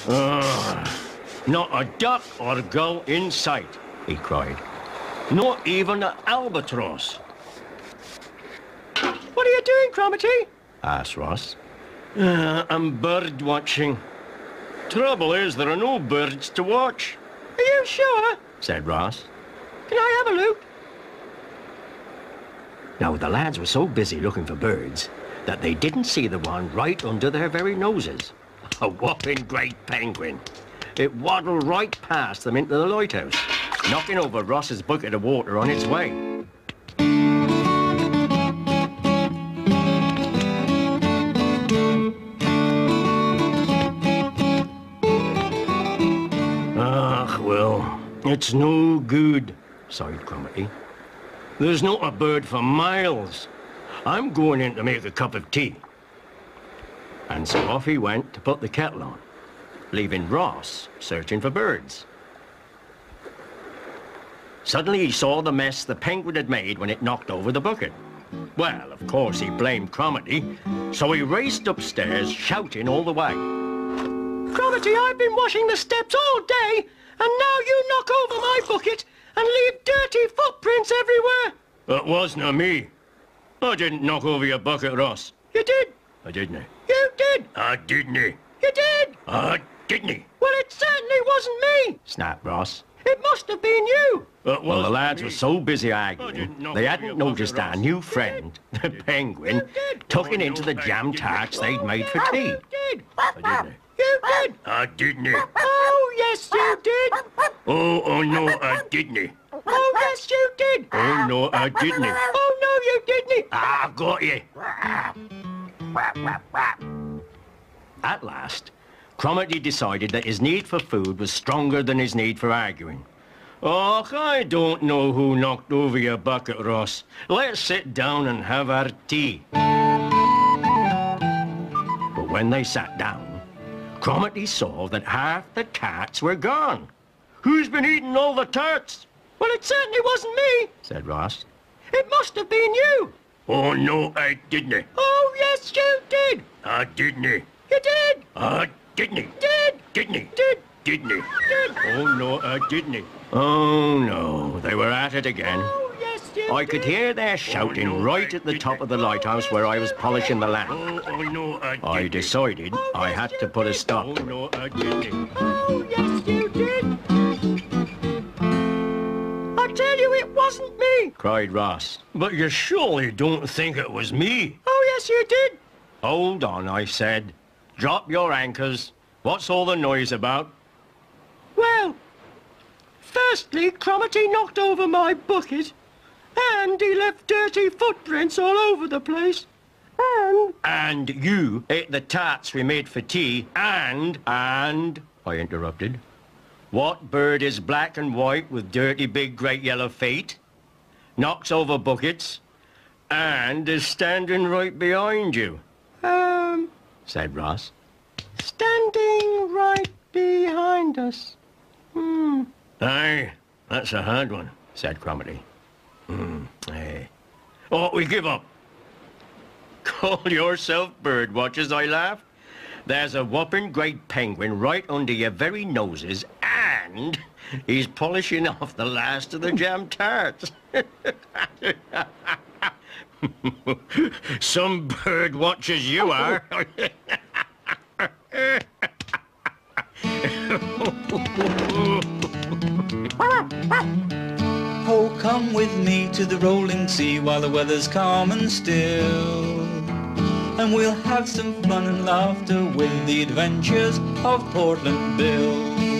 watching. Not a duck or gull in sight, he cried. Not even an albatross. What are you doing, Cromarty? Asked Ross. I'm bird watching. Trouble is, there are no birds to watch. Are you sure? Said Ross. Can I have a look? Now, the lads were so busy looking for birds that they didn't see the one right under their very noses. A whopping great penguin. It waddled right past them into the lighthouse, knocking over Ross's bucket of water on its way. Ah, well, it's no good, sighed Cromarty. There's not a bird for miles. I'm going in to make a cup of tea. And so off he went to put the kettle on, leaving Ross searching for birds. Suddenly he saw the mess the penguin had made when it knocked over the bucket. Well, of course he blamed Cromarty, so he raced upstairs shouting all the way. Cromarty, I've been washing the steps all day, and now you knock over my bucket and leave dirty footprints everywhere. It wasn't me. I didn't knock over your bucket, Ross. You did. I didn't. You did. I didn't. You did. I didn't. Well, it certainly wasn't me. Snapped Ross. It must have been you. Well, the lads were so busy arguing, they hadn't noticed our new friend, the penguin, tucking into the jam tarts they'd made for tea. You did. I didn't. You did. I didn't. Oh, yes, you did. Oh, no, I didn't. Oh, yes, you did. Oh, no, I didn't. Oh, no, you didn't. I got you. At last, Cromarty decided that his need for food was stronger than his need for arguing. Oh, I don't know who knocked over your bucket, Ross. Let's sit down and have our tea. But when they sat down, Cromarty saw that half the tarts were gone. Who's been eating all the tarts? Well, it certainly wasn't me, said Ross. It must have been you. Oh, no, I didn't. Oh, yes, you did. I didn't. You did. I didn't. Did. Didn't. Did. Didn't. Did. Oh, no, I didn't. Oh, no, they were at it again. Oh, yes, you I did. could hear their shouting right at the top of the lighthouse where I was polishing the lamp. Oh, no, I decided I had to put a stop. Oh, no, I didn't. Oh, yes, you did. I tell you, it wasn't me. Cried Ross. But you surely don't think it was me? Oh, yes, you did. Hold on, I said. Drop your anchors. What's all the noise about? Well, firstly, Cromarty knocked over my bucket, and he left dirty footprints all over the place, And you ate the tarts we made for tea, and, I interrupted. What bird is black and white with dirty big great yellow feet, knocks over buckets, and is standing right behind you? Said Ross. Standing right behind us. Aye, that's a hard one, said Cromarty. Aye. Oh, we give up. Call yourself bird watchers, I laughed. There's a whopping great penguin right under your very noses, and he's polishing off the last of the jam tarts. Some bird watchers you are. Oh, come with me to the rolling sea while the weather's calm and still, and we'll have some fun and laughter with the adventures of Portland Bill.